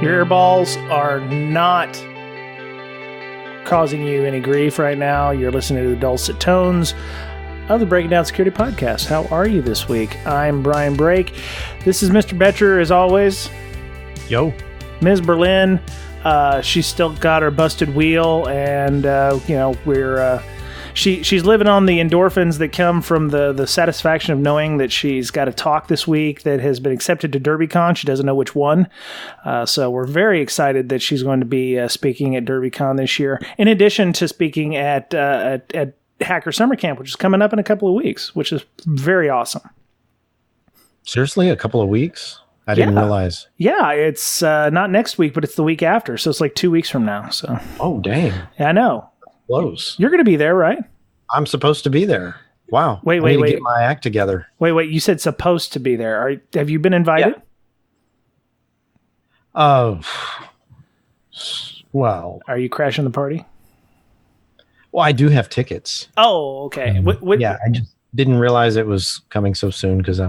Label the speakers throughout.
Speaker 1: Your earballs are not causing you any grief right now. You're listening to the dulcet tones of the Breaking Down Security Podcast. How are you this week? I'm Brian Brake. This is Mr. Betcher, as always.
Speaker 2: Yo.
Speaker 1: Ms. Berlin, she's still got her busted wheel, and she's living on the endorphins that come from the satisfaction of knowing that she's got a talk this week that has been accepted to DerbyCon. She doesn't know which one, so we're very excited that she's going to be speaking at DerbyCon this year. In addition to speaking at Hacker Summer Camp, which is coming up in a couple of weeks, which is very awesome.
Speaker 2: Seriously, a couple of weeks? I didn't realize.
Speaker 1: Yeah, it's not next week, but it's the week after, so it's like 2 weeks from now. So.
Speaker 2: Oh, dang.
Speaker 1: Yeah, I know.
Speaker 2: Close.
Speaker 1: You're going to be there, right?
Speaker 2: I'm supposed to be there. Wow.
Speaker 1: Wait.
Speaker 2: Get my act together.
Speaker 1: Wait. You said supposed to be there. Have you been invited?
Speaker 2: Yeah. Well.
Speaker 1: Are you crashing the party?
Speaker 2: Well, I do have tickets.
Speaker 1: Oh, okay.
Speaker 2: Yeah, I just didn't realize it was coming so soon because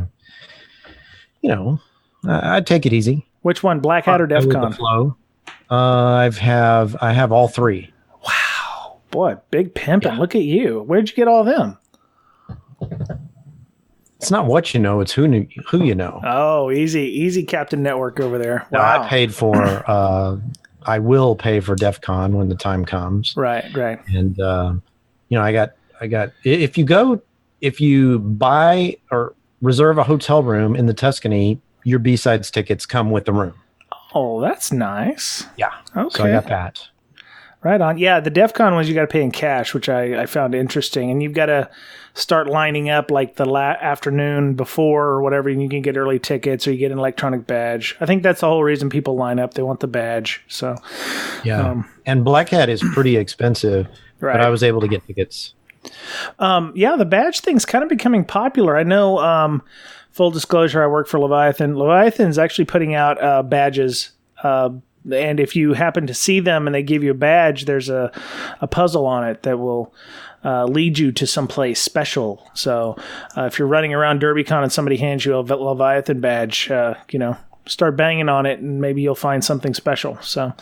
Speaker 2: I'd take it easy.
Speaker 1: Which one, Black Hat or DEF CON?
Speaker 2: Flow. I have all three.
Speaker 1: Wow, boy, big pimpin'. Yeah. Look at you. Where'd you get all of them?
Speaker 2: It's not what you know; it's who you know.
Speaker 1: Oh, easy, Captain Network over there. Wow.
Speaker 2: Now, I paid for. I will pay for DEF CON when the time comes.
Speaker 1: Right.
Speaker 2: And I got. If you buy or reserve a hotel room in the Tuscany, your B-Sides tickets come with the room.
Speaker 1: Oh, that's nice.
Speaker 2: Yeah.
Speaker 1: Okay.
Speaker 2: So I got that.
Speaker 1: Right on. Yeah, the DEF CON ones you got to pay in cash, which I found interesting. And you've got to start lining up like the afternoon before or whatever. And you can get early tickets or you get an electronic badge. I think that's the whole reason people line up. They want the badge. So,
Speaker 2: yeah. And Black Hat is pretty expensive, right. But I was able to get tickets.
Speaker 1: The badge thing's kind of becoming popular. I know, full disclosure, I work for Leviathan. Leviathan's actually putting out badges. And if you happen to see them and they give you a badge, there's a puzzle on it that will lead you to someplace special. So if you're running around DerbyCon and somebody hands you a Leviathan badge, start banging on it and maybe you'll find something special. So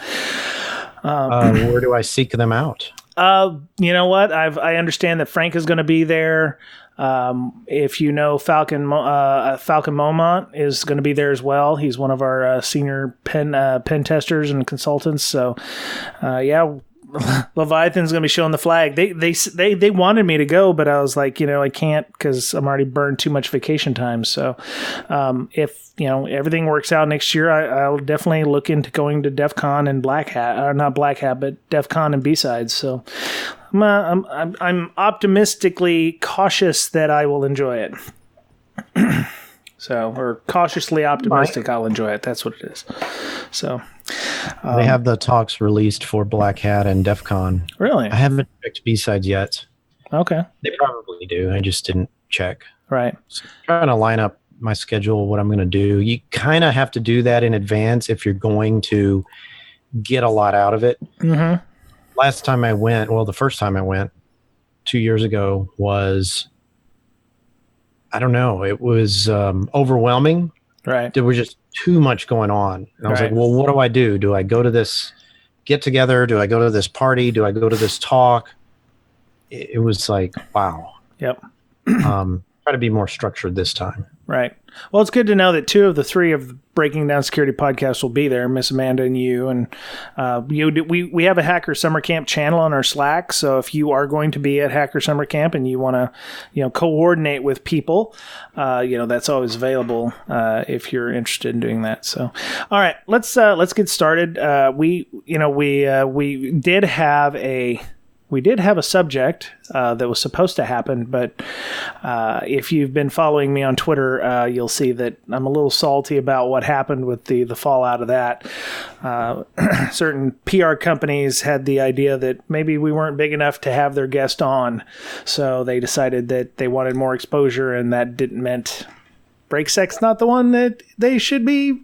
Speaker 2: where do I seek them out?
Speaker 1: You know what? I understand that Frank is going to be there. If you know Falcon Momont is going to be there as well. He's one of our senior pen testers and consultants. So, Leviathan's going to be showing the flag. They wanted me to go, but I was like, I can't because I'm already burned too much vacation time. So, if everything works out next year, I'll definitely look into going to DEF CON and Black Hat, or not Black Hat, but DEF CON and B-Sides. So, I'm optimistically cautious that I will enjoy it. Or cautiously optimistic I'll enjoy it. That's what it is. So
Speaker 2: they have the talks released for Black Hat and DEF CON.
Speaker 1: Really?
Speaker 2: I haven't checked B-Sides yet.
Speaker 1: Okay.
Speaker 2: They probably do. I just didn't check.
Speaker 1: Right.
Speaker 2: So I'm trying to line up my schedule, what I'm going to do. You kind of have to do that in advance if you're going to get a lot out of it.
Speaker 1: Mm-hmm.
Speaker 2: The first time I went 2 years ago was, I don't know, it was overwhelming.
Speaker 1: Right.
Speaker 2: There was just too much going on. And I was like, well, what do I do? Do I go to this get together? Do I go to this party? Do I go to this talk? It was like, wow.
Speaker 1: Yep.
Speaker 2: Try to be more structured this time.
Speaker 1: Right. Well, it's good to know that 2 of the 3 of the Breaking Down Security podcasts will be there, Miss Amanda and you. And we have a Hacker Summer Camp channel on our Slack. So if you are going to be at Hacker Summer Camp and you want to, coordinate with people, that's always available if you're interested in doing that. So, all right, let's get started. We did have a subject that was supposed to happen, but if you've been following me on Twitter, you'll see that I'm a little salty about what happened with the fallout of that. Certain PR companies had the idea that maybe we weren't big enough to have their guest on, so they decided that they wanted more exposure, and that didn't meant BrakeSec's not the one that they should be,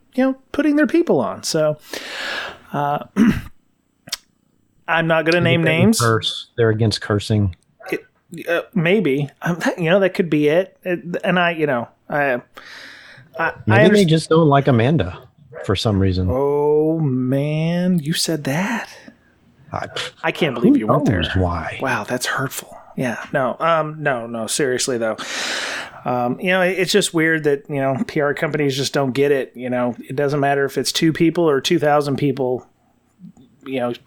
Speaker 1: putting their people on. So. I'm not going to name names.
Speaker 2: They're against cursing.
Speaker 1: Maybe. That could be it. And
Speaker 2: maybe they just don't like Amanda. for some reason.
Speaker 1: Oh, man. You said that? I can't believe you went there.
Speaker 2: Why?
Speaker 1: Wow, that's hurtful. Yeah. No, seriously, though. It's just weird that, PR companies just don't get it. It doesn't matter if it's 2 people or 2,000 people.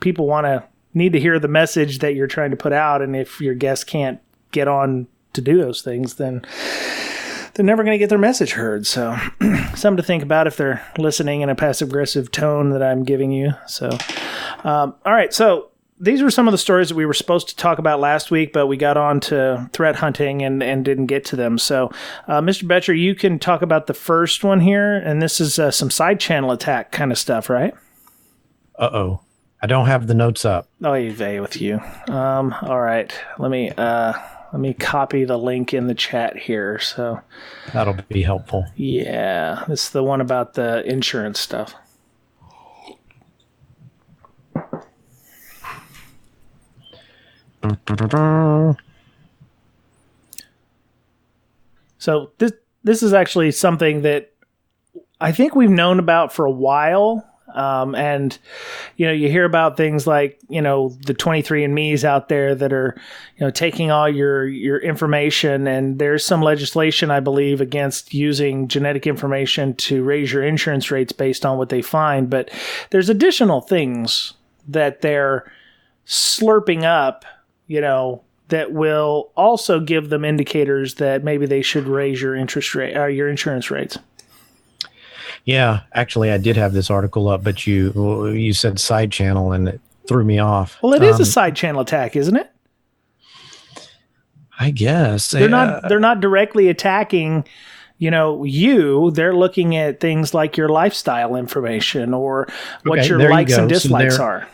Speaker 1: People need to hear the message that you're trying to put out. And if your guests can't get on to do those things, then they're never going to get their message heard. So something to think about if they're listening in a passive-aggressive tone that I'm giving you. So, all right. So these were some of the stories that we were supposed to talk about last week, but we got on to threat hunting and didn't get to them. So, Mr. Betcher, you can talk about the first one here, and this is some side channel attack kind of stuff, right?
Speaker 2: Uh-oh. I don't have the notes up.
Speaker 1: Oh, vey with you. All right. Let me copy the link in the chat here. So
Speaker 2: that'll be helpful.
Speaker 1: Yeah, this is the one about the insurance stuff. So this is actually something that I think we've known about for a while. And, you hear about things like, the 23andMe's out there that are, taking all your information. And there's some legislation, I believe, against using genetic information to raise your insurance rates based on what they find. But there's additional things that they're slurping up, that will also give them indicators that maybe they should raise your interest rate, your insurance rates.
Speaker 2: Yeah, actually, I did have this article up, but you said side channel, and it threw me off.
Speaker 1: Well, it is a side channel attack, isn't it?
Speaker 2: I guess
Speaker 1: they're not directly attacking, you. They're looking at things like your lifestyle information or what your likes and dislikes are.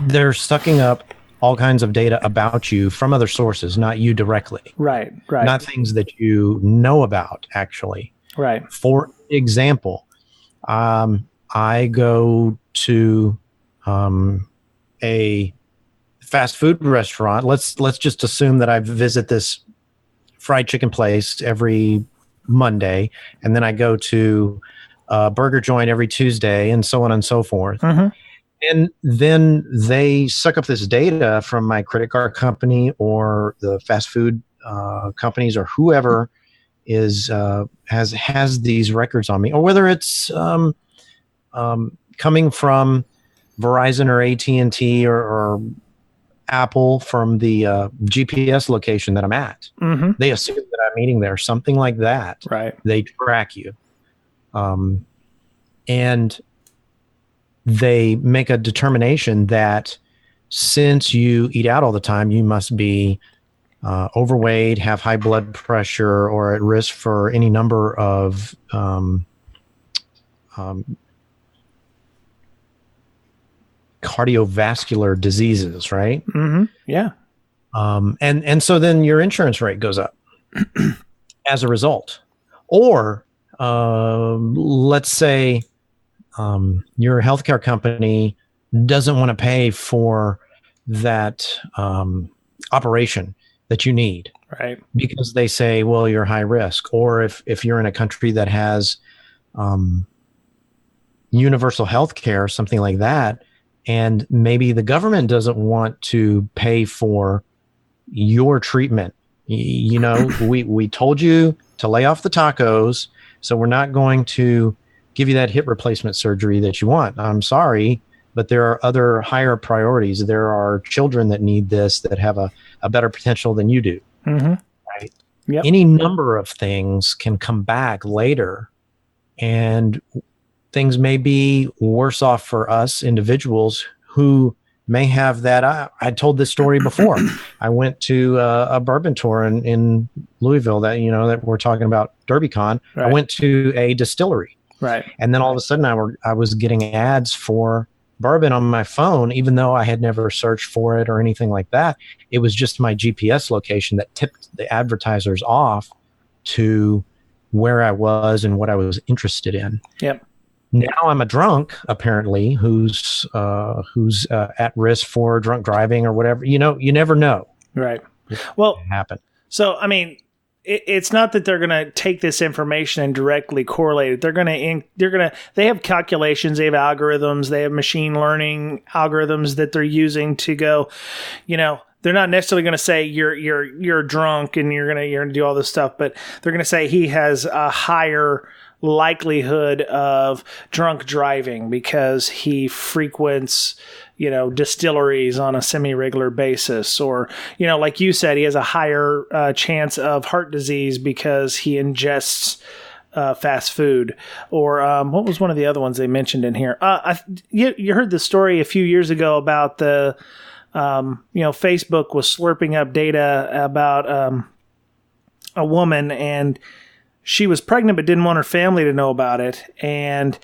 Speaker 2: They're sucking up all kinds of data about you from other sources, not you directly.
Speaker 1: Right.
Speaker 2: Not things that you know about, actually.
Speaker 1: Right.
Speaker 2: For example, I go to a fast food restaurant. Let's just assume that I visit this fried chicken place every Monday, and then I go to a burger joint every Tuesday, and so on and so forth.
Speaker 1: Mm-hmm.
Speaker 2: And then they suck up this data from my credit card company or the fast food companies or whoever is has these records on me, or whether it's coming from Verizon or AT&T or Apple from the GPS location that I'm at.
Speaker 1: Mm-hmm.
Speaker 2: They assume that I'm eating there, something like that.
Speaker 1: Right.
Speaker 2: They track you, and they make a determination that since you eat out all the time, you must be overweight, have high blood pressure, or at risk for any number of cardiovascular diseases, right?
Speaker 1: Mm-hmm. Yeah.
Speaker 2: And so then your insurance rate goes up as a result. Or let's say your healthcare company doesn't want to pay for that operation that you need,
Speaker 1: right?
Speaker 2: Because they say, well, you're high risk. Or if you're in a country that has universal health care, something like that, and maybe the government doesn't want to pay for your treatment. We told you to lay off the tacos, so we're not going to give you that hip replacement surgery that you want. I'm sorry, but there are other higher priorities. There are children that need this that have a better potential than you do.
Speaker 1: Mm-hmm.
Speaker 2: Right?
Speaker 1: Yep.
Speaker 2: Any number of things can come back later, and things may be worse off for us individuals who may have that. I told this story before. I went to a bourbon tour in Louisville that we're talking about, DerbyCon. Right. I went to a distillery.
Speaker 1: Right.
Speaker 2: And then all of a sudden I was getting ads for bourbon on my phone, even though I had never searched for it or anything like that. It was just my GPS location that tipped the advertisers off to where I was and what I was interested in.
Speaker 1: Yep.
Speaker 2: Now I'm a drunk, apparently, who's at risk for drunk driving or whatever. You never know.
Speaker 1: Right. Well,
Speaker 2: happen.
Speaker 1: So, I mean, it's not that they're going to take this information and directly correlate it. They have calculations, they have algorithms, they have machine learning algorithms that they're using to go, they're not necessarily going to say you're drunk and you're going to do all this stuff, but they're going to say he has a higher likelihood of drunk driving because he frequents, distilleries on a semi-regular basis, or, like you said, he has a higher chance of heart disease because he ingests fast food, or what was one of the other ones they mentioned in here? You heard the story a few years ago about the, Facebook was slurping up data about a woman, and she was pregnant but didn't want her family to know about it. And,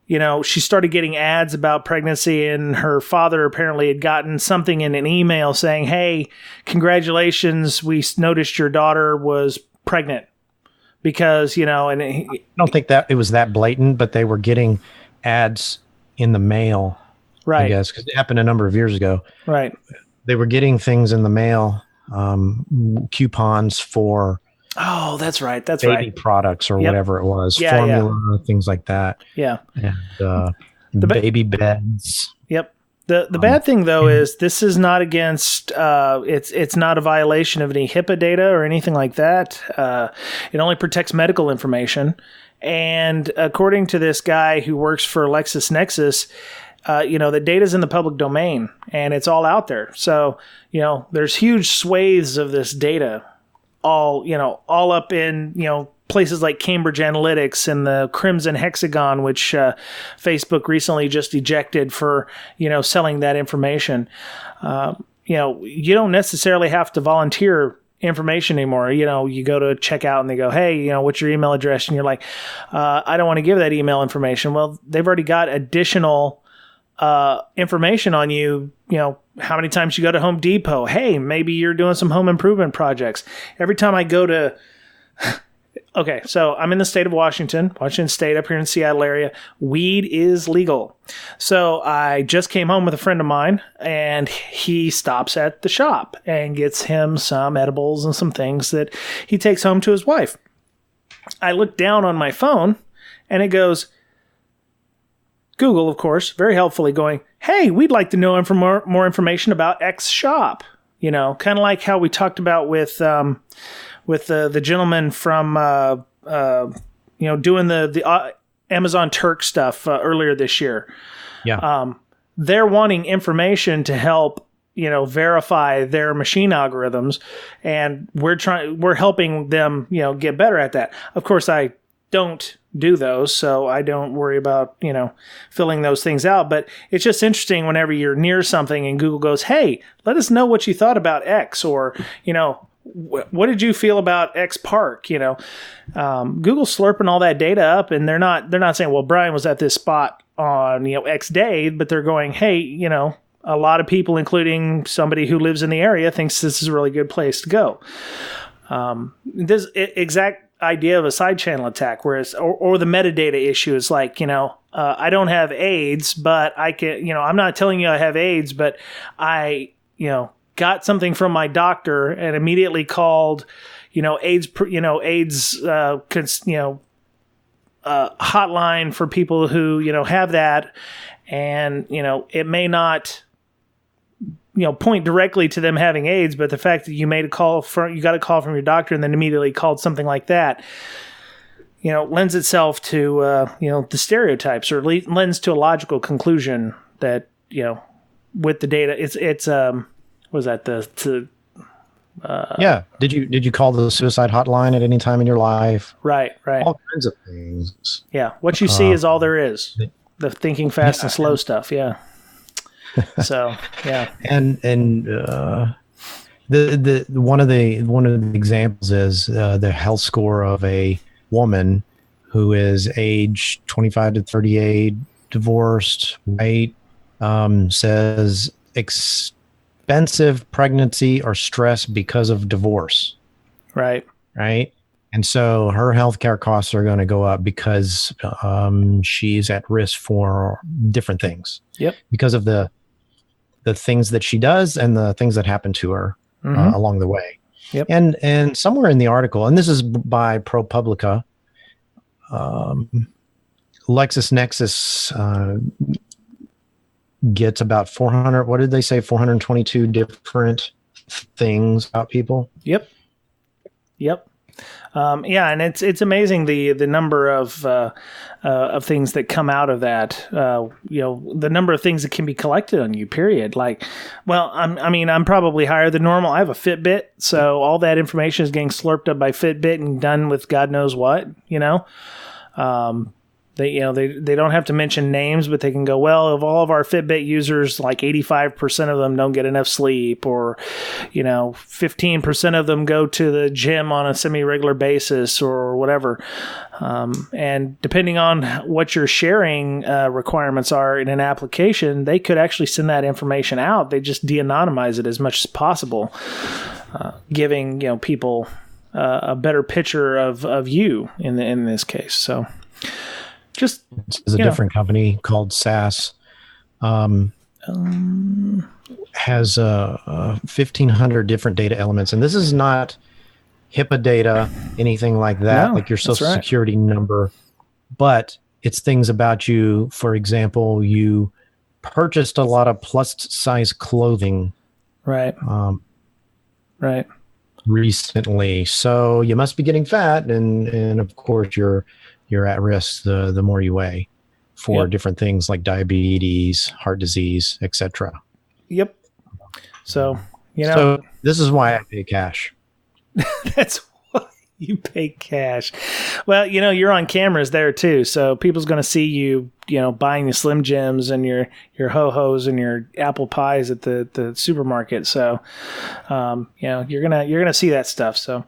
Speaker 1: she started getting ads about pregnancy, and her father apparently had gotten something in an email saying, hey, congratulations, we noticed your daughter was pregnant. Because, I
Speaker 2: don't think that it was that blatant, but they were getting ads in the mail, right? I guess, because it happened a number of years ago.
Speaker 1: Right.
Speaker 2: They were getting things in the mail, coupons for...
Speaker 1: Oh, that's right. That's
Speaker 2: baby
Speaker 1: right.
Speaker 2: products or whatever it was, formula, things like that.
Speaker 1: Yeah.
Speaker 2: And baby beds.
Speaker 1: Yep. The bad thing though is this is not against. It's not a violation of any HIPAA data or anything like that. It only protects medical information, and according to this guy who works for LexisNexis, the data's in the public domain and it's all out there. So there's huge swathes of this data. All up in, places like Cambridge Analytics and the Crimson Hexagon, which Facebook recently just ejected for, selling that information. You don't necessarily have to volunteer information anymore. You go to checkout and they go, hey, what's your email address? And you're like, I don't want to give that email information. Well, they've already got additional information on you, how many times you go to Home Depot. Hey, maybe you're doing some home improvement projects. Every time I go to, okay, so I'm in the state of Washington State up here in the Seattle area. Weed is legal. So I just came home with a friend of mine, and he stops at the shop and gets him some edibles and some things that he takes home to his wife. I look down on my phone and it goes, Google, of course, very helpfully going, hey, we'd like to know more information about X shop. Kind of like how we talked about with the gentleman from, doing the Amazon Turk stuff earlier this year.
Speaker 2: Yeah.
Speaker 1: They're wanting information to help, verify their machine algorithms, and we're helping them, get better at that. Of course, I don't do those, so I don't worry about, filling those things out. But it's just interesting whenever you're near something and Google goes, hey, let us know what you thought about X, or, what did you feel about X park? Google's slurping all that data up, and they're not saying, well, Brian was at this spot on, X day, but they're going, hey, a lot of people, including somebody who lives in the area, thinks this is a really good place to go. This exact idea of a side channel attack, whereas or the metadata issue is like, I don't have AIDS, but I can, I'm not telling you I have AIDS, but I, got something from my doctor and immediately called, AIDS, hotline for people who, have that. And, it may not, point directly to them having AIDS, but the fact that you got a call from your doctor and then immediately called something like that, lends itself to, the stereotypes, or lends to a logical conclusion that, with the data, it's was that
Speaker 2: yeah. Did you call the suicide hotline at any time in your life?
Speaker 1: Right.
Speaker 2: All kinds of things.
Speaker 1: Yeah. What you see is all there is. The thinking fast and slow stuff. Yeah. So, yeah. And
Speaker 2: the one of the examples is the health score of a woman who is age 25 to 38, divorced, white, says expensive pregnancy or stress because of divorce.
Speaker 1: Right.
Speaker 2: And so her healthcare costs are going to go up because she's at risk for different things.
Speaker 1: Yep.
Speaker 2: Because of the things that she does and the things that happen to her along the way.
Speaker 1: Yep.
Speaker 2: And somewhere in the article, and this is by ProPublica, LexisNexis gets about 400. What did they say? 422 different things about people.
Speaker 1: Yep. Yeah, and it's amazing the number of things that come out of that. The number of things that can be collected on you. Period. Like, well, I'm probably higher than normal. I have a Fitbit, so all that information is getting slurped up by Fitbit and done with God knows what. They don't have to mention names, but they can go, well, of all of our Fitbit users, like 85% of them don't get enough sleep, or 15% of them go to the gym on a semi-regular basis, or whatever. And depending on what your sharing requirements are in an application, they could actually send that information out. They just de-anonymize it as much as possible, giving people a better picture of you in this case. So. Just
Speaker 2: it's a different company called SAS. Has 1,500 different data elements, and this is not HIPAA data, anything like that, like your social security number, but it's things about you. For example, you purchased a lot of plus size clothing,
Speaker 1: right? Right.
Speaker 2: Recently, so you must be getting fat, and of course you're at risk the more you weigh for different things like diabetes, heart disease, etc.
Speaker 1: Yep. So,
Speaker 2: So this is why I pay cash.
Speaker 1: That's why you pay cash. Well, you're on cameras there too, so people's going to see you, buying the Slim Jims and your ho-hos and your apple pies at the supermarket. So, you're gonna see that stuff. So.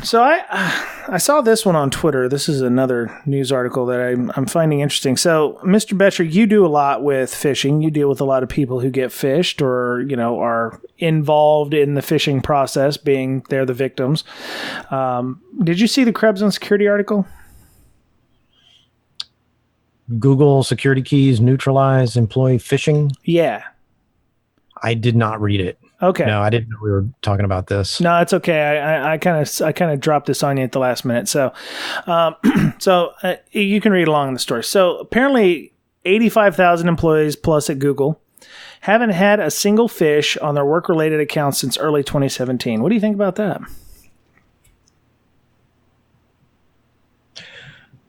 Speaker 1: So I saw this one on Twitter. This is another news article that I'm finding interesting. So, Mr. Betcher, you do a lot with phishing. You deal with a lot of people who get phished or, are involved in the phishing process, being they're the victims. Did you see the Krebs on Security article?
Speaker 2: Google security keys neutralize employee phishing?
Speaker 1: Yeah. I
Speaker 2: did not read it.
Speaker 1: Okay.
Speaker 2: No, I didn't know we were talking about this.
Speaker 1: No, it's okay. I kind of dropped this on you at the last minute. So, you can read along in the story. So apparently 85,000 employees plus at Google haven't had a single phish on their work-related accounts since early 2017. What do you think about that?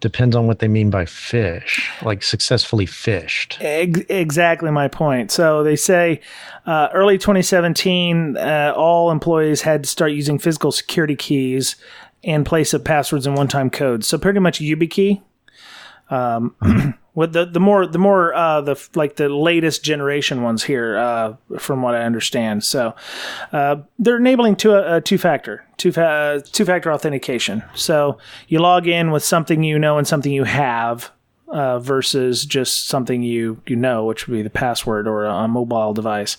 Speaker 2: Depends on what they mean by fish, like successfully fished.
Speaker 1: Exactly my point. So they say early 2017, all employees had to start using physical security keys in place of passwords and one-time codes. So pretty much a YubiKey. With the latest generation ones here, from what I understand. So they're enabling two-factor authentication. So you log in with something you know and something you have, versus just something you know, which would be the password or a mobile device.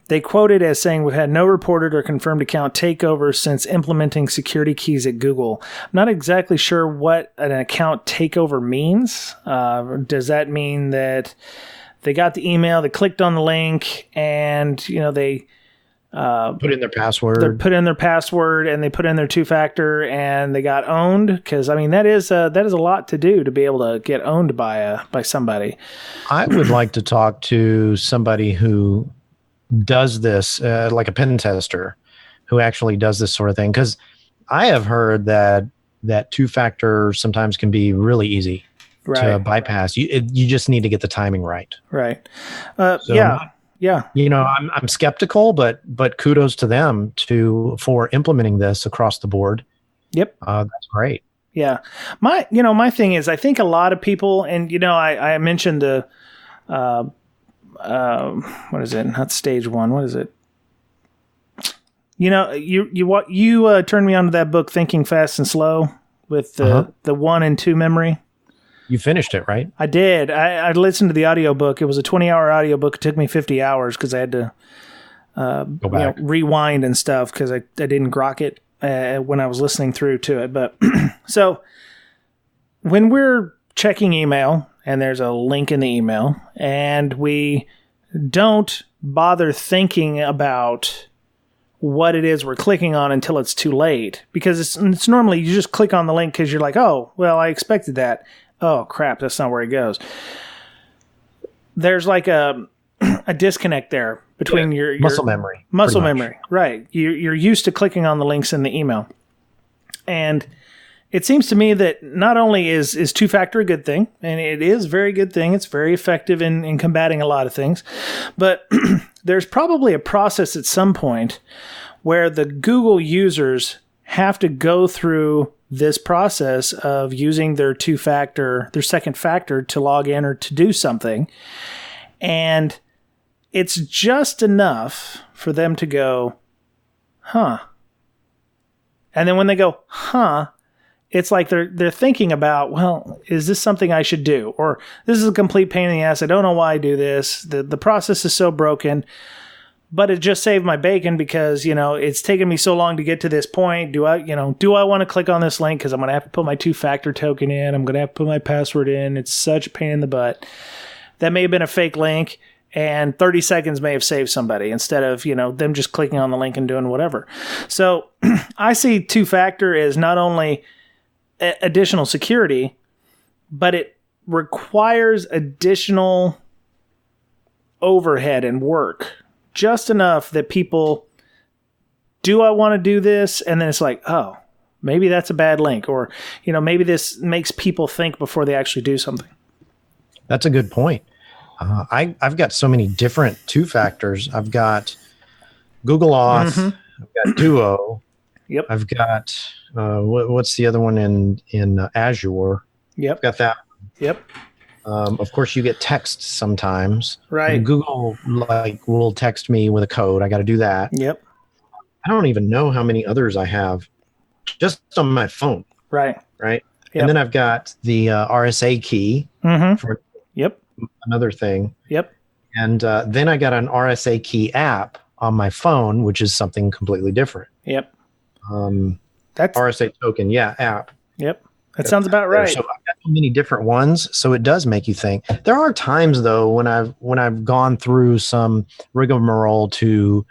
Speaker 1: They quote it as saying, "We've had no reported or confirmed account takeovers since implementing security keys at Google." I'm not exactly sure what an account takeover means. Does that mean that they got the email, they clicked on the link, and they
Speaker 2: put in their password?
Speaker 1: They put in their password and they put in their two-factor and they got owned? Because that is a lot to do to be able to get owned by somebody.
Speaker 2: I would like to talk to somebody who does this, like a pen tester who actually does this sort of thing, because I have heard that two-factor sometimes can be really easy to bypass. You just need to get the timing right.
Speaker 1: Right. Yeah.
Speaker 2: I'm skeptical, but kudos to them for implementing this across the board.
Speaker 1: Yep.
Speaker 2: That's great.
Speaker 1: Yeah. My thing is, I think a lot of people, and I mentioned the what is it? Not stage one. What is it? You turned me onto that book, Thinking Fast and Slow, with the 1 and 2 memory.
Speaker 2: You finished it, right?
Speaker 1: I did. I listened to the audiobook. It was a 20-hour audiobook. It took me 50 hours because I had to
Speaker 2: go back.
Speaker 1: Rewind and stuff because I didn't grok it when I was listening through to it. But so when we're checking email, and there's a link in the email, and we don't bother thinking about what it is we're clicking on until it's too late. Because it's normally you just click on the link because you're like, oh, well, I expected that. Oh, crap, that's not where it goes. There's like a disconnect there between your
Speaker 2: muscle memory.
Speaker 1: Muscle memory, right. You're used to clicking on the links in the email. And it seems to me that not only is two-factor a good thing, and it is a very good thing, it's very effective in combating a lot of things, but there's probably a process at some point where the Google users have to go through this process of using their their second factor to log in or to do something. And it's just enough for them to go, huh. And then when they go, huh, it's like they're thinking about, well, is this something I should do? Or this is a complete pain in the ass. I don't know why I do this. The process is so broken, but it just saved my bacon because, it's taken me so long to get to this point. Do I want to click on this link? Because I'm going to have to put my two-factor token in. I'm going to have to put my password in. It's such a pain in the butt. That may have been a fake link, and 30 seconds may have saved somebody instead of, them just clicking on the link and doing whatever. So I see two-factor as not only additional security, but it requires additional overhead and work, just enough that people, do I want to do this? And then it's like, oh, maybe that's a bad link, or, maybe this makes people think before they actually do something.
Speaker 2: That's a good point. I've got so many different two factors. I've got Google Auth. Mm-hmm. I've got Duo.
Speaker 1: Yep.
Speaker 2: I've got what's the other one in Azure?
Speaker 1: Yep.
Speaker 2: I've got that.
Speaker 1: Yep.
Speaker 2: Of course, you get text sometimes.
Speaker 1: Right.
Speaker 2: And Google will text me with a code. I got to do that.
Speaker 1: Yep.
Speaker 2: I don't even know how many others I have just on my phone.
Speaker 1: Right.
Speaker 2: Right.
Speaker 1: Yep.
Speaker 2: And then I've got the RSA key for another thing.
Speaker 1: Yep.
Speaker 2: And then I got an RSA key app on my phone, which is something completely different.
Speaker 1: Yep.
Speaker 2: That's RSA token. Yeah. App.
Speaker 1: Yep. That sounds about right.
Speaker 2: So I've got so many different ones. So it does make you think. There are times though, when I've gone through some rigmarole to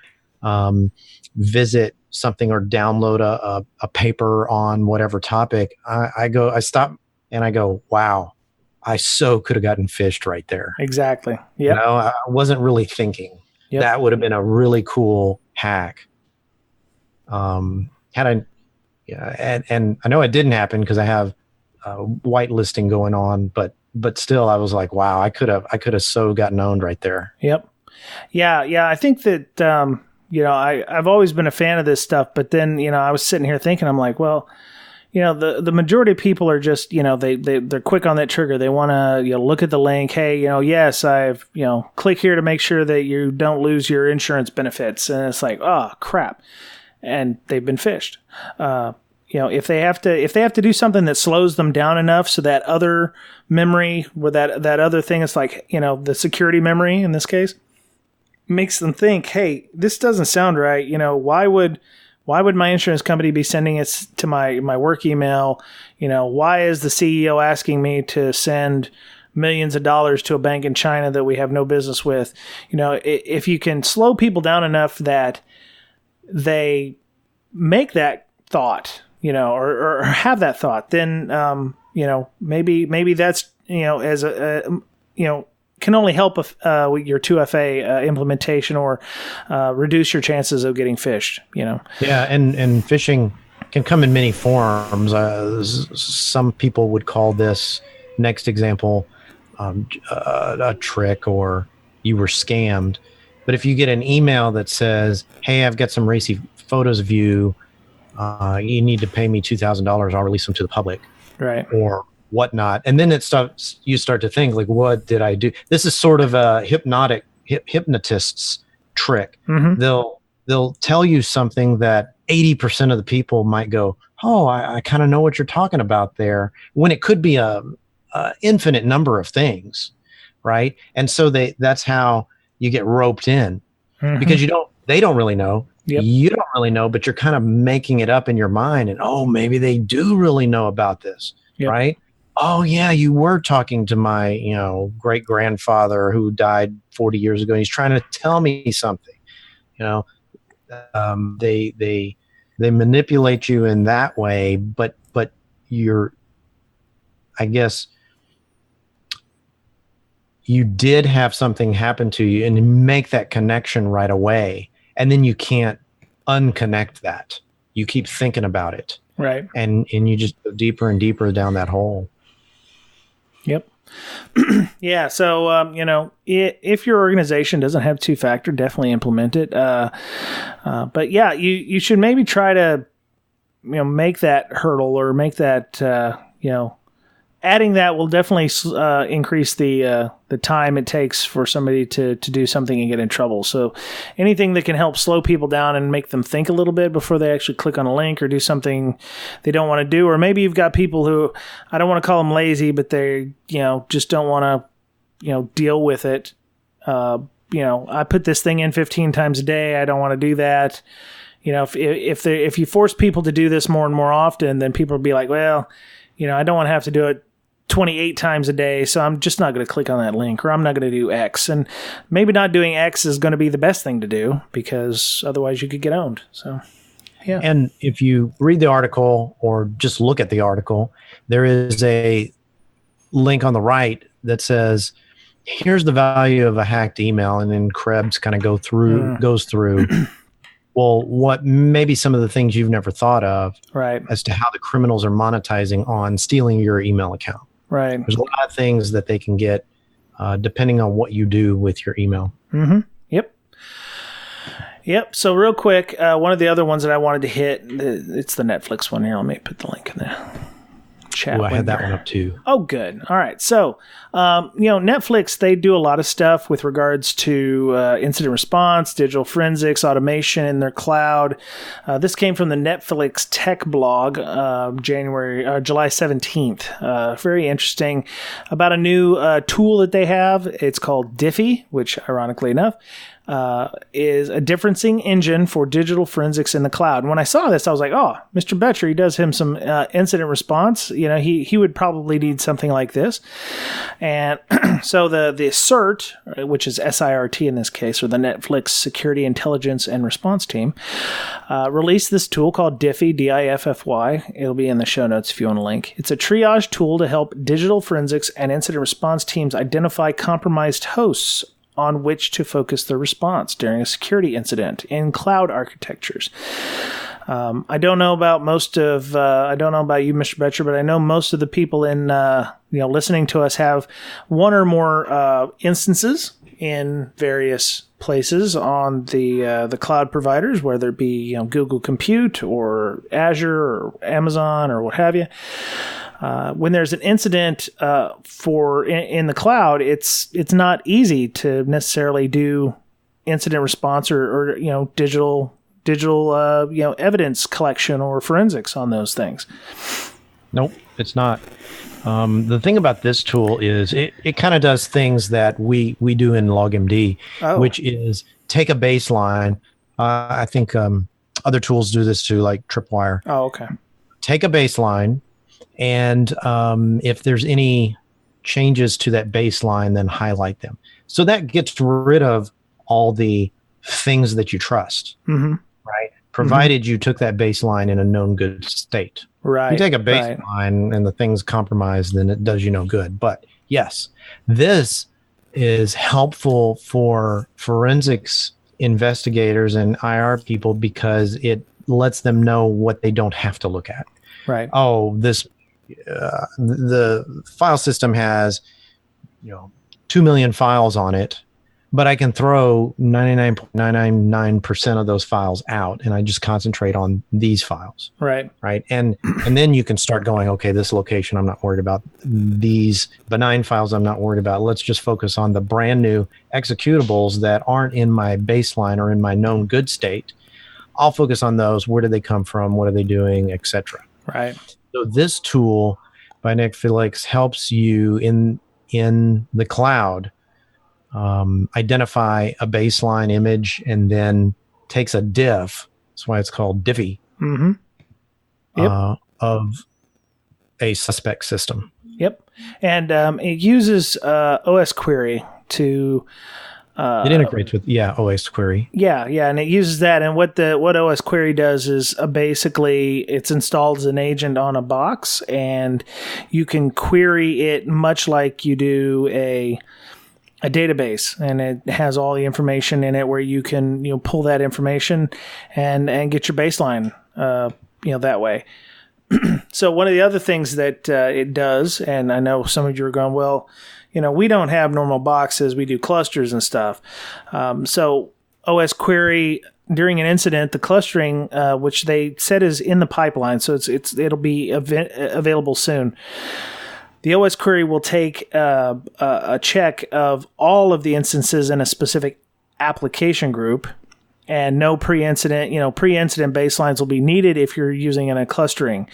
Speaker 2: visit something or download a paper on whatever topic, I stop and I go, wow, I so could have gotten phished right there.
Speaker 1: Exactly. Yeah.
Speaker 2: I wasn't really thinking. Yep. That would have been a really cool hack. And I know it didn't happen because I have whitelisting going on, but still I was like, wow, I could have so gotten owned right there.
Speaker 1: Yep. Yeah. I think that, I've always been a fan of this stuff, but then, I was sitting here thinking, I'm like, well, the majority of people are just, they're quick on that trigger. They want to, look at the link. Hey, yes, I've, click here to make sure that you don't lose your insurance benefits. And it's like, oh, crap. And they've been phished. If they have to do something that slows them down enough so that other memory or that other thing is like, the security memory in this case makes them think, hey, this doesn't sound right. Why would my insurance company be sending it to my work email? Why is the CEO asking me to send millions of dollars to a bank in China that we have no business with? If you can slow people down enough that they make that thought, or have that thought, then, maybe that's, as a, can only help with your 2FA implementation or reduce your chances of getting phished,
Speaker 2: Yeah, and phishing can come in many forms. Some people would call this next example a trick, or you were scammed. But if you get an email that says, hey, I've got some racy photos of you, you need to pay me $2,000, I'll release them to the public.
Speaker 1: Right.
Speaker 2: Or whatnot. And then you start to think, like, what did I do? This is sort of a hypnotist's trick. Mm-hmm. They'll tell you something that 80% of the people might go, oh, I kind of know what you're talking about there, when it could be a infinite number of things, right? And so that's how you get roped in, because they don't really know. Yep. You don't really know, but you're kind of making it up in your mind, and maybe they do really know about this, yep. Right? oh yeah, you were talking to my, great grandfather who died 40 years ago. And he's trying to tell me something. You know, they manipulate you in that way, but you're, I guess, you did have something happen to you and you make that connection right away, and then you can't unconnect that. You keep thinking about it,
Speaker 1: right?
Speaker 2: And you just go deeper and deeper down that hole.
Speaker 1: Yep. Yeah. So, if your organization doesn't have two-factor, definitely implement it. But yeah, you should maybe try to, make that hurdle, or make that, adding that will definitely increase the time it takes for somebody to do something and get in trouble. So anything that can help slow people down and make them think a little bit before they actually click on a link or do something they don't want to do. Or maybe you've got people who, I don't want to call them lazy, but they, just don't want to, deal with it. I put this thing in 15 times a day. I don't want to do that. If you force people to do this more and more often, then people will be like, well, I don't want to have to do it 28 times a day, so I'm just not going to click on that link, or I'm not going to do X. And maybe not doing X is going to be the best thing to do, because otherwise you could get owned. So, yeah.
Speaker 2: And if you read the article or just look at the article, there is a link on the right that says, here's the value of a hacked email. And then Krebs kind of goes through well, what maybe some of the things you've never thought of,
Speaker 1: right,
Speaker 2: as to how the criminals are monetizing on stealing your email account.
Speaker 1: Right.
Speaker 2: There's a lot of things that they can get depending on what you do with your email.
Speaker 1: Mm-hmm. Yep. So real quick, one of the other ones that I wanted to hit, it's the Netflix one here. Let me put the link in there. Chat.
Speaker 2: I had that one up too.
Speaker 1: Oh, good. All right. So, Netflix, they do a lot of stuff with regards to incident response, digital forensics, automation in their cloud. This came from the Netflix tech blog, July 17th. Very interesting about a new tool that they have. It's called DFIR, which ironically enough, is a differencing engine for digital forensics in the cloud. And when I saw this, I was like, oh, Mr. Betcher, he does him some incident response. He would probably need something like this. And so the CERT, which is SIRT in this case, or the Netflix Security Intelligence and Response Team, released this tool called DFIR, DIFFY. It'll be in the show notes if you want a link. It's a triage tool to help digital forensics and incident response teams identify compromised hosts on which to focus their response during a security incident in cloud architectures. I don't know about I don't know about you, Mr. Betcher, but I know most of the people in, listening to us have one or more instances in various places on the cloud providers, whether it be Google Compute or Azure or Amazon or what have you. When there's an incident in the cloud, it's not easy to necessarily do incident response or digital evidence collection or forensics on those things.
Speaker 2: Nope, it's not. The thing about this tool is it kind of does things that we do in LogMD, which is take a baseline. I think other tools do this too, like Tripwire.
Speaker 1: Oh, okay.
Speaker 2: Take a baseline, and if there's any changes to that baseline, then highlight them. So that gets rid of all the things that you trust, right? Provided you took that baseline in a known good state.
Speaker 1: Right.
Speaker 2: You take a baseline and the thing's compromised, then it does you no good. But yes, this is helpful for forensics investigators and IR people because it lets them know what they don't have to look at.
Speaker 1: Right.
Speaker 2: Oh, the file system has 2 million files on it, but I can throw 99.999% of those files out, and I just concentrate on these files.
Speaker 1: Right.
Speaker 2: And then you can start going, okay, this location I'm not worried about. These benign files I'm not worried about. Let's just focus on the brand new executables that aren't in my baseline or in my known good state. I'll focus on those. Where did they come from? What are they doing, etc.
Speaker 1: Right.
Speaker 2: So this tool by Netflix helps you in the cloud identify a baseline image and then takes a diff. That's why it's called DFIR of a suspect system.
Speaker 1: Yep. And it uses OS Query to...
Speaker 2: it integrates with OS Query.
Speaker 1: Yeah, and it uses that. And what OS Query does is basically it's installed as an agent on a box, and you can query it much like you do a database, and it has all the information in it where you can pull that information and get your baseline that way. So one of the other things that it does, and I know some of you are going, well, we don't have normal boxes. We do clusters and stuff. So OS Query, during an incident, the clustering, which they said is in the pipeline, so it'll be available soon. The OS Query will take a check of all of the instances in a specific application group, and no pre-incident baselines will be needed if you're using in a clustering.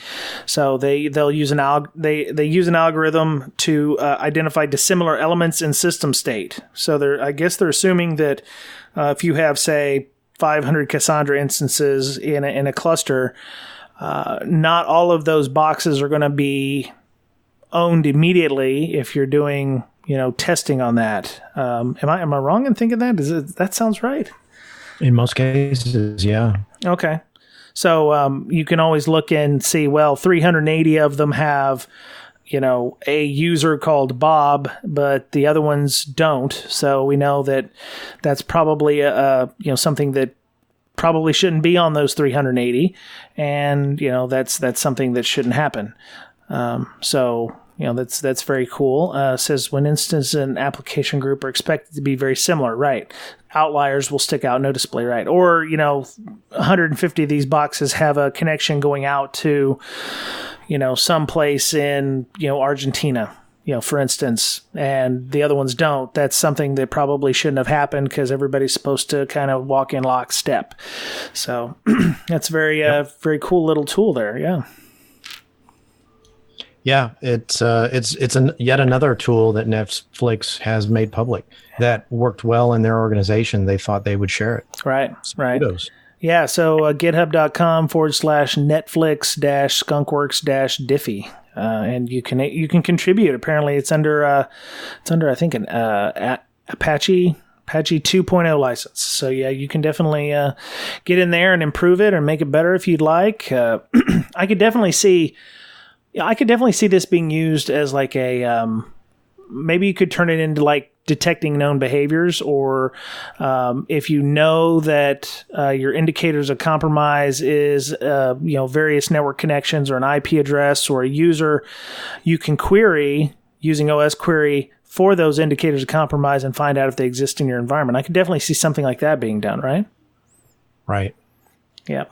Speaker 1: So they'll use they use an algorithm to identify dissimilar elements in system state. So they're assuming that if you have, say, 500 Cassandra instances in a cluster, not all of those boxes are going to be owned immediately if you're doing testing on that. Am I wrong in thinking that? That sounds right?
Speaker 2: In most cases, yeah.
Speaker 1: Okay. So you can always look and see, well, 380 of them have, a user called Bob, but the other ones don't. So we know that that's probably something that probably shouldn't be on those 380, and that's something that shouldn't happen. That's very cool. Says when instances in an application group are expected to be very similar, right? Outliers will stick out noticeably, right? Or, 150 of these boxes have a connection going out to, someplace in, Argentina, for instance, and the other ones don't. That's something that probably shouldn't have happened because everybody's supposed to kind of walk in lockstep. So that's very cool little tool there. Yeah.
Speaker 2: Yeah, it's yet another tool that Netflix has made public that worked well in their organization. They thought they would share it.
Speaker 1: Right.
Speaker 2: Kudos.
Speaker 1: Yeah, so github.com/Netflix-skunkworks-Diffie. And you can contribute. Apparently it's under I think an Apache 2.0 license. So yeah, you can definitely get in there and improve it or make it better if you'd like. I could definitely see this being used as like a, maybe you could turn it into like detecting known behaviors, or if you know that your indicators of compromise is, various network connections or an IP address or a user, you can query using OS Query for those indicators of compromise and find out if they exist in your environment. I could definitely see something like that being done, right?
Speaker 2: Right.
Speaker 1: Yeah.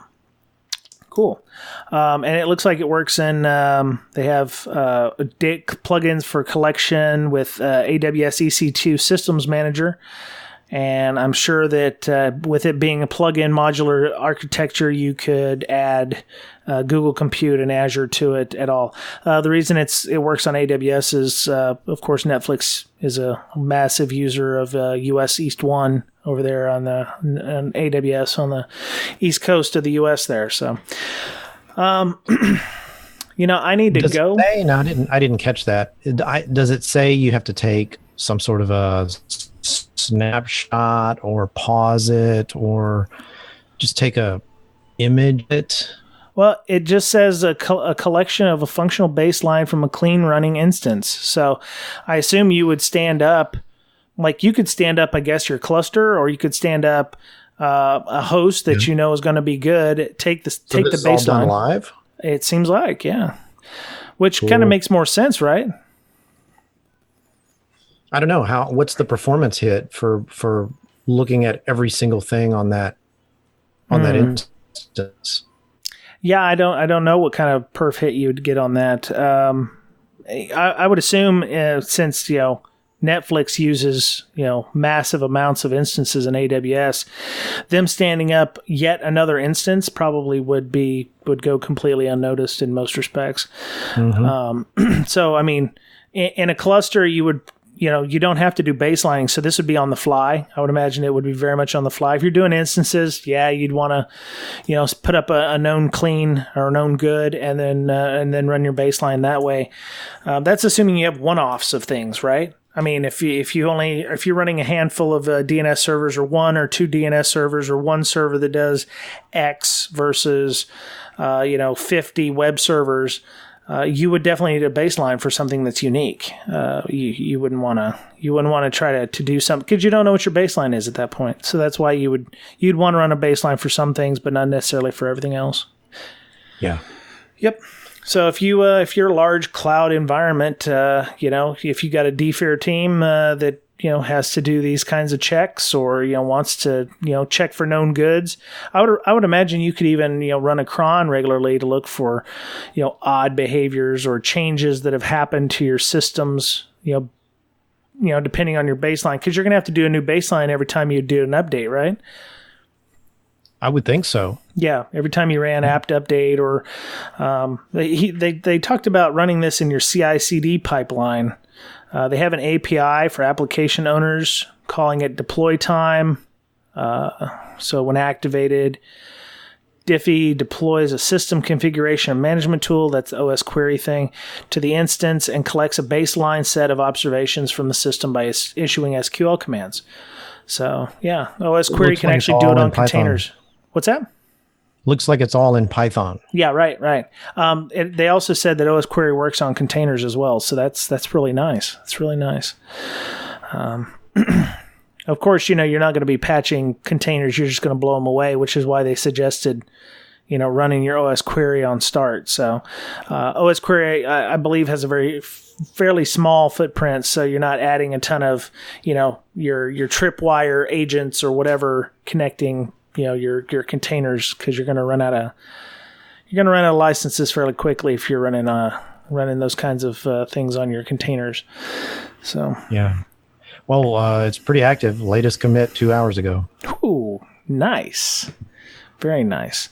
Speaker 1: Cool. And it looks like it works in, they have plugins for collection with AWS EC2 Systems Manager. And I'm sure that with it being a plug-in modular architecture, you could add Google Compute and Azure to it at all. The reason it works on AWS is, of course, Netflix is a massive user of US East 1 over there on AWS on the East Coast of the US there. So, I need to go.
Speaker 2: No, I didn't catch that. Does it say you have to take some sort of a snapshot or pause it or just take a image it?
Speaker 1: Well, it just says a collection of a functional baseline from a clean running instance. So I assume you would stand up, like you could stand up, I guess, your cluster, or you could stand up a host that you know is going to be good. Take the baseline.
Speaker 2: All done live?
Speaker 1: It seems like, yeah. Which kind of makes more sense, right?
Speaker 2: I don't know what's the performance hit for looking at every single thing on that instance.
Speaker 1: Yeah, I don't know what kind of perf hit you'd get on that. I would assume since Netflix uses massive amounts of instances in AWS, them standing up yet another instance probably would go completely unnoticed in most respects. Mm-hmm. So I mean, in a cluster you would you don't have to do baselining. So this would be on the fly. I would imagine it would be very much on the fly. If you're doing instances, you'd want to, put up a known clean or a known good and then run your baseline that way. That's assuming you have one-offs of things, right? I mean, if you're running a handful of DNS servers or one or two DNS servers or one server that does X versus, 50 web servers, you would definitely need a baseline for something that's unique. You wouldn't want to try to do something because you don't know what your baseline is at that point. So that's why you'd want to run a baseline for some things, but not necessarily for everything else.
Speaker 2: Yeah.
Speaker 1: Yep. So if you're a large cloud environment, if you got a DFIR team that has to do these kinds of checks or wants to check for known goods, I would imagine you could even run a cron regularly to look for odd behaviors or changes that have happened to your systems. Depending on your baseline, because you're going to have to do a new baseline every time you do an update, right?
Speaker 2: I would think so.
Speaker 1: Yeah, every time you ran apt update or they talked about running this in your CI/CD pipeline. They have an API for application owners calling it deploy time. So when activated, Diffie deploys a system configuration and management tool, that's the OS query thing, to the instance and collects a baseline set of observations from the system by issuing SQL commands. So yeah, OS query can actually do it on containers. What's that?
Speaker 2: Looks like it's all in Python.
Speaker 1: Yeah, right. They also said that OS query works on containers as well, so that's really nice. It's really nice. Of course, you're not going to be patching containers. You're just going to blow them away, which is why they suggested, running your OS query on start. So OS query, I believe, has a fairly small footprint, so you're not adding a ton of, your tripwire agents or whatever connecting, your containers, because you're going to run out of licenses fairly quickly if you're running those kinds of things on your containers. So
Speaker 2: yeah. Well, it's pretty active. Latest commit 2 hours ago.
Speaker 1: Ooh, nice. Very nice.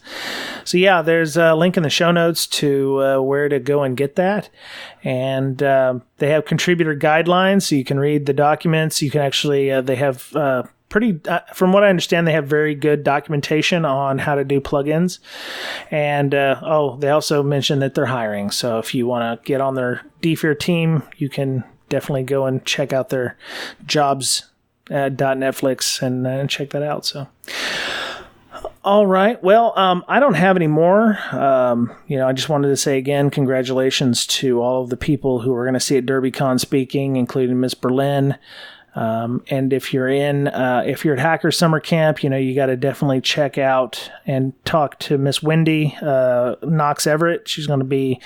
Speaker 1: So yeah, there's a link in the show notes to where to go and get that. And they have contributor guidelines, so you can read the documents. You can actually, they have from what I understand, they have very good documentation on how to do plugins. And they also mentioned that they're hiring. So if you want to get on their DFIR team, you can definitely go and check out their jobs.netflix and check that out. So, all right. Well, I don't have any more. I just wanted to say again, congratulations to all of the people who are going to see at DerbyCon speaking, including Miss Berlin. And if you're at Hacker Summer Camp, you got to definitely check out and talk to Miss Wendy Knox Everett. She's going to be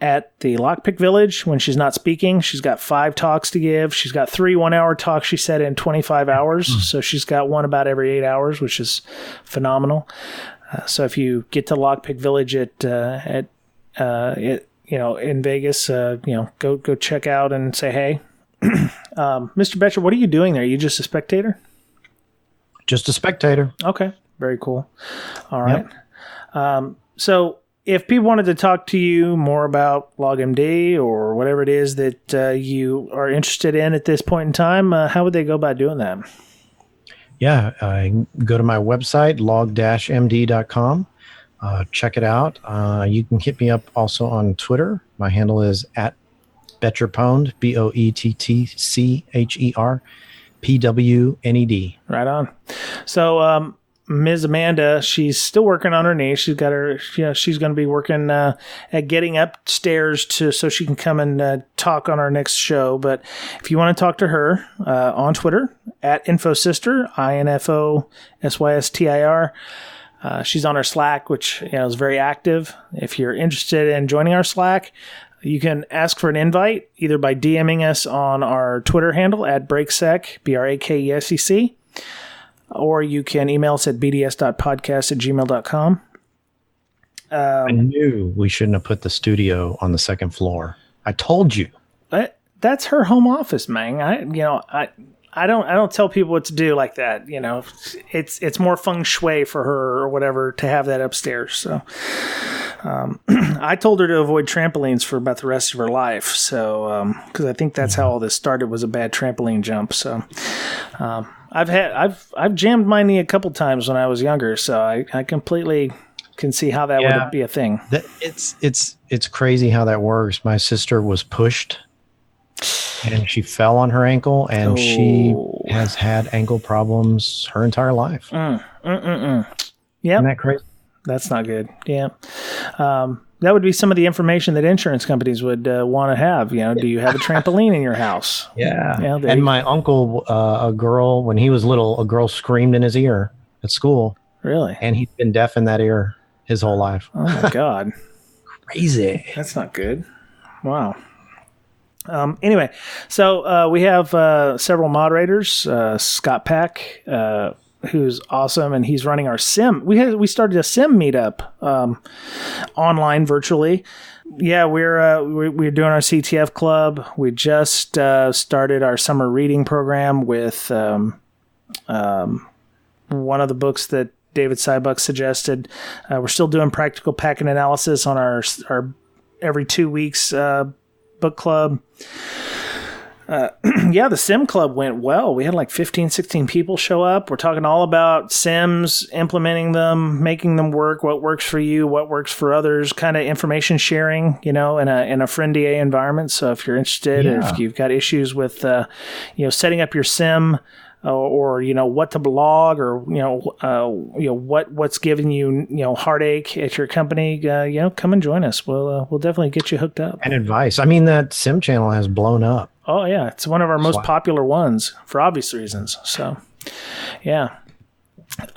Speaker 1: at the Lockpick Village when she's not speaking. She's got 5 talks to give. She's got 3 1-hour talks, she said, in 25 hours. So she's got one about every 8 hours, which is phenomenal. So if you get to Lockpick Village in Vegas, go check out and say hey. Mr. Betcher, what are you doing there? Are you just a spectator?
Speaker 2: Just a spectator.
Speaker 1: Okay. Very cool. All right. Yep. So if people wanted to talk to you more about LogMD or whatever it is that you are interested in at this point in time, how would they go about doing that?
Speaker 2: Yeah. Go to my website, log-md.com. Check it out. You can hit me up also on Twitter. My handle is @BetcherPwned, BOETTCHER PWNED.
Speaker 1: Right on. So, Ms. Amanda, she's still working on her knee. She's got her, she's going to be working at getting upstairs so she can come and talk on our next show. But if you want to talk to her on Twitter, @InfoSyster, INFOSYSTIR. She's on our Slack, which is very active. If you're interested in joining our Slack, you can ask for an invite either by DMing us on our Twitter handle @BrakeSec, BRAKESEC, or you can email us at bds.podcast@gmail.com.
Speaker 2: I knew we shouldn't have put the studio on the second floor. I told you.
Speaker 1: That's her home office, man. I don't tell people what to do like that. You know, it's more feng shui for her or whatever to have that upstairs. So I told her to avoid trampolines for about the rest of her life. So because I think that's how all this started, was a bad trampoline jump. So I've jammed my knee a couple times when I was younger. So I completely can see how that would be a thing.
Speaker 2: It's crazy how that works. My sister was pushed and she fell on her ankle, and she has had ankle problems her entire life.
Speaker 1: Yeah,
Speaker 2: Isn't that crazy?
Speaker 1: That's not good. Yeah. That would be some of the information that insurance companies would want to have. You know, do you have a trampoline in your house?
Speaker 2: Yeah. And my uncle, a girl, when he was little, a girl screamed in his ear at school.
Speaker 1: Really?
Speaker 2: And he's been deaf in that ear his whole life.
Speaker 1: Oh, my God.
Speaker 2: Crazy.
Speaker 1: That's not good. Wow. Anyway, so we have several moderators. Scott Pack, who's awesome, and he's running our sim. We started a sim meetup online virtually. Yeah, we're doing our CTF club. We just started our summer reading program with one of the books that David Sybuck suggested. We're still doing practical packet analysis on our every 2 weeks book club. The sim club went well. We had like 15, 16 people show up. We're talking all about sims, implementing them, making them work, what works for you, what works for others, kind of information sharing, you know, in a friend DA environment. So if you're interested, if you've got issues with, setting up your sim, or you know what to blog, or what's giving you heartache at your company, come and join us. We'll definitely get you hooked up.
Speaker 2: And advice. I mean, that sim channel has blown up.
Speaker 1: Oh yeah, it's one of our most popular ones for obvious reasons. So, yeah.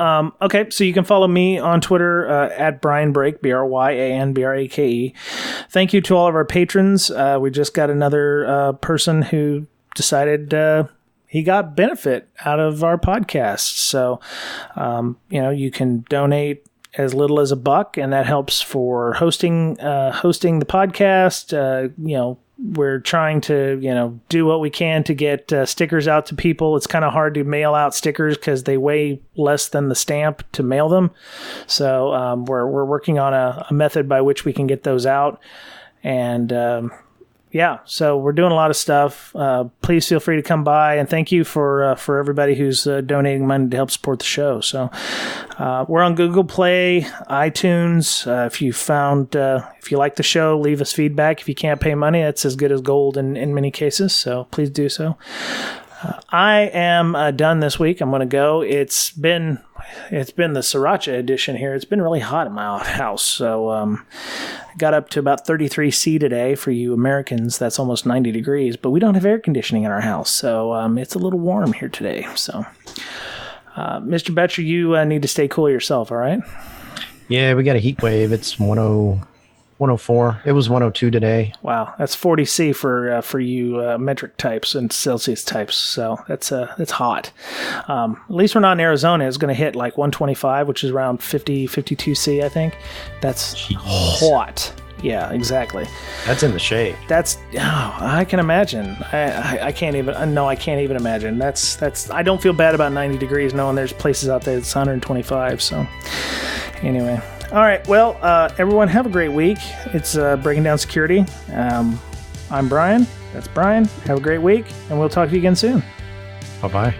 Speaker 1: Okay, so you can follow me on Twitter at Brian Brake, BryanBrake. Thank you to all of our patrons. We just got another person who decided he got benefit out of our podcast. So, you can donate as little as $1, and that helps for hosting the podcast. We're trying to, do what we can to get stickers out to people. It's kind of hard to mail out stickers because they weigh less than the stamp to mail them. So we're working on a method by which we can get those out. And so we're doing a lot of stuff. Please feel free to come by, and thank you for everybody who's donating money to help support the show. So we're on Google Play, iTunes. If you like the show, leave us feedback. If you can't pay money, that's as good as gold in many cases. So please do so. I am done this week. I'm going to go. It's been the Sriracha edition here. It's been really hot in my house. So I got up to about 33 C today. For you Americans, that's almost 90 degrees. But we don't have air conditioning in our house. So it's a little warm here today. So Mr. Betcher, you need to stay cool yourself, all right?
Speaker 2: Yeah, we got a heat wave. It's 104. It was 102 today.
Speaker 1: Wow, that's 40 C for you metric types and Celsius types. So that's hot. At least we're not in Arizona. It's going to hit like 125, which is around 52 C, I think. That's hot. Yeah, exactly.
Speaker 2: That's in the shade.
Speaker 1: I can imagine. I can't even. No, I can't even imagine. That's. I don't feel bad about 90 degrees, knowing there's places out there that's 125. So, anyway. All right. Well, everyone, have a great week. It's Breaking Down Security. I'm Brian. That's Brian. Have a great week, and we'll talk to you again soon.
Speaker 2: Bye-bye.